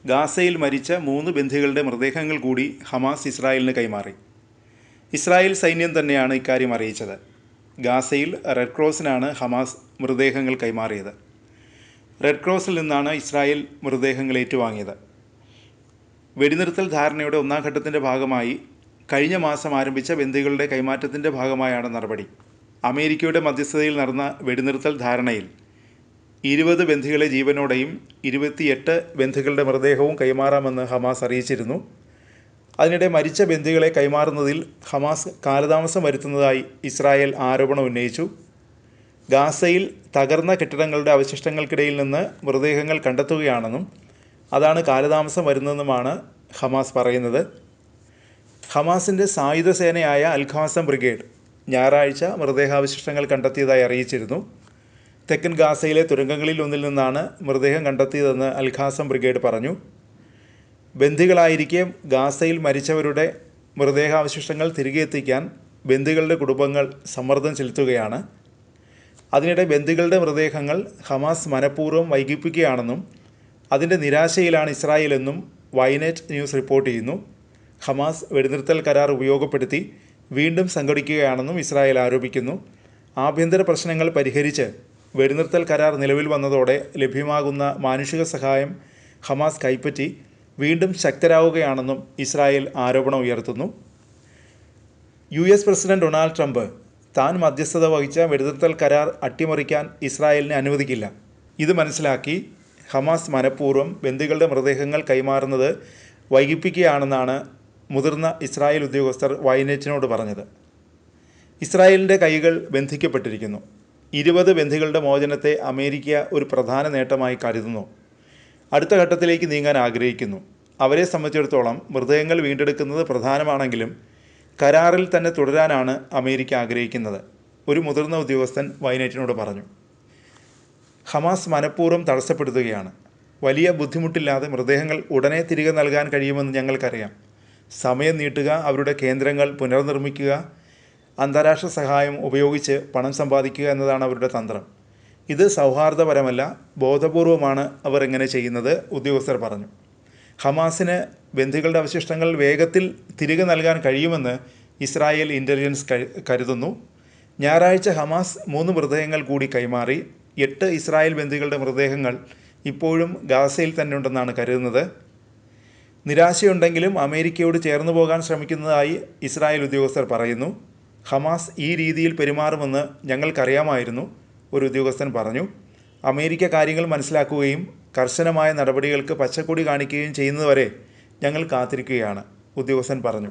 ഗാസയിൽ മരിച്ച 3 ബന്ദികളുടെ മൃതദേഹങ്ങൾ കൂടി ഹമാസ് ഇസ്രായേലിന് കൈമാറി. ഇസ്രായേൽ സൈന്യം തന്നെയാണ് ഇക്കാര്യം അറിയിച്ചത്. ഗാസയിൽ റെഡ് ക്രോസിനാണ് ഹമാസ് മൃതദേഹങ്ങൾ കൈമാറിയത്. റെഡ് ക്രോസിൽ നിന്നാണ് ഇസ്രായേൽ മൃതദേഹങ്ങൾ ഏറ്റുവാങ്ങിയത്. വെടിനിർത്തൽ ധാരണയുടെ 1-ാം ഘട്ടത്തിൻ്റെ ഭാഗമായി കഴിഞ്ഞ മാസം ആരംഭിച്ച ബന്ദികളുടെ കൈമാറ്റത്തിൻ്റെ ഭാഗമായാണ് നടപടി. അമേരിക്കയുടെ മധ്യസ്ഥതയിൽ നടന്ന വെടിനിർത്തൽ ധാരണയിൽ 20 ബന്ദികളെ ജീവനോടെയും 28 ബന്ദികളുടെ മൃതദേഹവും കൈമാറാമെന്ന് ഹമാസ് അറിയിച്ചിരുന്നു. അതിനിടെ മരിച്ച ബന്ദികളെ കൈമാറുന്നതിൽ ഹമാസ് കാലതാമസം വരുത്തുന്നതായി ഇസ്രായേൽ ആരോപണം ഉന്നയിച്ചു. ഗാസയിൽ തകർന്ന കെട്ടിടങ്ങളുടെ അവശിഷ്ടങ്ങൾക്കിടയിൽ നിന്ന് മൃതദേഹങ്ങൾ കണ്ടെത്തുകയാണെന്നും അതാണ് കാലതാമസം വരുന്നതെന്നുമാണ് ഹമാസ് പറയുന്നത്. ഹമാസിൻ്റെ സായുധ സേനയായ അൽ-ഖാസം ബ്രിഗേഡ് ഞായറാഴ്ച മൃതദേഹാവശിഷ്ടങ്ങൾ കണ്ടെത്തിയതായി അറിയിച്ചിരുന്നു. തെക്കൻ ഗാസയിലെ തുരങ്കങ്ങളിൽ ഒന്നിൽ നിന്നാണ് മൃതദേഹം കണ്ടെത്തിയതെന്ന് അൽ-ഖാസം ബ്രിഗേഡ് പറഞ്ഞു. ബന്ദികളായിരിക്കെ ഗാസയിൽ മരിച്ചവരുടെ മൃതദേഹാവശിഷ്ടങ്ങൾ തിരികെ എത്തിക്കാൻ ബന്ദികളുടെ കുടുംബങ്ങൾ സമ്മർദ്ദം ചെലുത്തുകയാണ്. അതിനിടെ ബന്ദികളുടെ മൃതദേഹങ്ങൾ ഹമാസ് മനഃപൂർവ്വം വൈകിപ്പിക്കുകയാണെന്നും അതിൻ്റെ നിരാശയിലാണ് ഇസ്രായേലെന്നും വൈനെറ്റ് ന്യൂസ് റിപ്പോർട്ട് ചെയ്യുന്നു. ഹമാസ് വെടിനിർത്തൽ കരാർ ഉപയോഗപ്പെടുത്തി വീണ്ടും സംഘടിക്കുകയാണെന്നും ഇസ്രായേൽ ആരോപിക്കുന്നു. ആഭ്യന്തര പ്രശ്നങ്ങൾ പരിഹരിച്ച് വെടിനിർത്തൽ കരാർ നിലവിൽ വന്നതോടെ ലഭ്യമാകുന്ന മാനുഷിക സഹായം ഹമാസ് കൈപ്പറ്റി വീണ്ടും ശക്തരാവുകയാണെന്നും ഇസ്രായേൽ ആരോപണം ഉയർത്തുന്നു. US പ്രസിഡന്റ് ഡൊണാൾഡ് ട്രംപ് താൻ മധ്യസ്ഥത വഹിച്ച വെടിനിർത്തൽ കരാർ അട്ടിമറിക്കാൻ ഇസ്രായേലിനെ അനുവദിക്കില്ല. ഇത് മനസ്സിലാക്കി ഹമാസ് മനഃപൂർവ്വം ബന്ദികളുടെ മൃതദേഹങ്ങൾ കൈമാറുന്നത് വൈകിപ്പിക്കുകയാണെന്നാണ് മുതിർന്ന ഇസ്രായേൽ ഉദ്യോഗസ്ഥർ വൈനെറ്റിനോട് പറഞ്ഞത്. ഇസ്രായേലിൻ്റെ കൈകൾ ബന്ധിക്കപ്പെട്ടിരിക്കുന്നു. 20 ബന്ദികളുടെ മോചനത്തെ അമേരിക്ക ഒരു പ്രധാന നേട്ടമായി കരുതുന്നു. അടുത്ത ഘട്ടത്തിലേക്ക് നീങ്ങാൻ ആഗ്രഹിക്കുന്നു. അവരെ സംബന്ധിച്ചിടത്തോളം മൃതദേഹങ്ങൾ വീണ്ടെടുക്കുന്നത് പ്രധാനമാണെങ്കിലും കരാറിൽ തന്നെ തുടരാനാണ് അമേരിക്ക ആഗ്രഹിക്കുന്നത്, ഒരു മുതിർന്ന ഉദ്യോഗസ്ഥൻ വൈനെറ്റിനോട് പറഞ്ഞു. ഹമാസ് മനഃപൂർവ്വം തടസ്സപ്പെടുത്തുകയാണ്. വലിയ ബുദ്ധിമുട്ടില്ലാതെ മൃതദേഹങ്ങൾ ഉടനെ തിരികെ നൽകാൻ കഴിയുമെന്ന് ഞങ്ങൾക്കറിയാം. സമയം നീട്ടുക, അവരുടെ കേന്ദ്രങ്ങൾ പുനർനിർമ്മിക്കുക, അന്താരാഷ്ട്ര സഹായം ഉപയോഗിച്ച് പണം സമ്പാദിക്കുക എന്നതാണ് അവരുടെ തന്ത്രം. ഇത് സൗഹാർദ്ദപരമല്ല, ബോധപൂർവമാണ് അവർ എങ്ങനെ ചെയ്യുന്നത്, ഉദ്യോഗസ്ഥർ പറഞ്ഞു. ഹമാസിന് ബന്ദികളുടെ അവശിഷ്ടങ്ങൾ വേഗത്തിൽ തിരികെ നൽകാൻ കഴിയുമെന്ന് ഇസ്രായേൽ ഇൻ്റലിജൻസ് കരുതുന്നു. ഞായറാഴ്ച ഹമാസ് 3 മൃതദേഹങ്ങൾ കൂടി കൈമാറി. 8 ഇസ്രായേൽ ബന്ദികളുടെ മൃതദേഹങ്ങൾ ഇപ്പോഴും ഗാസയിൽ തന്നെ ഉണ്ടെന്നാണ് കരുതുന്നത്. നിരാശയുണ്ടെങ്കിലും അമേരിക്കയോട് ചേർന്നു പോകാൻ ശ്രമിക്കുന്നതായി ഇസ്രായേൽ ഉദ്യോഗസ്ഥർ പറയുന്നു. ഹമാസ് ഈ രീതിയിൽ പെരുമാറുമെന്ന് ഞങ്ങൾക്കറിയാമായിരുന്നു, ഒരു ഉദ്യോഗസ്ഥൻ പറഞ്ഞു. അമേരിക്ക കാര്യങ്ങൾ മനസ്സിലാക്കുകയും കർശനമായ നടപടികൾക്ക് പച്ചക്കൊടി കാണിക്കുകയും ചെയ്യുന്നതുവരെ ഞങ്ങൾ കാത്തിരിക്കുകയാണ്, ഉദ്യോഗസ്ഥൻ പറഞ്ഞു.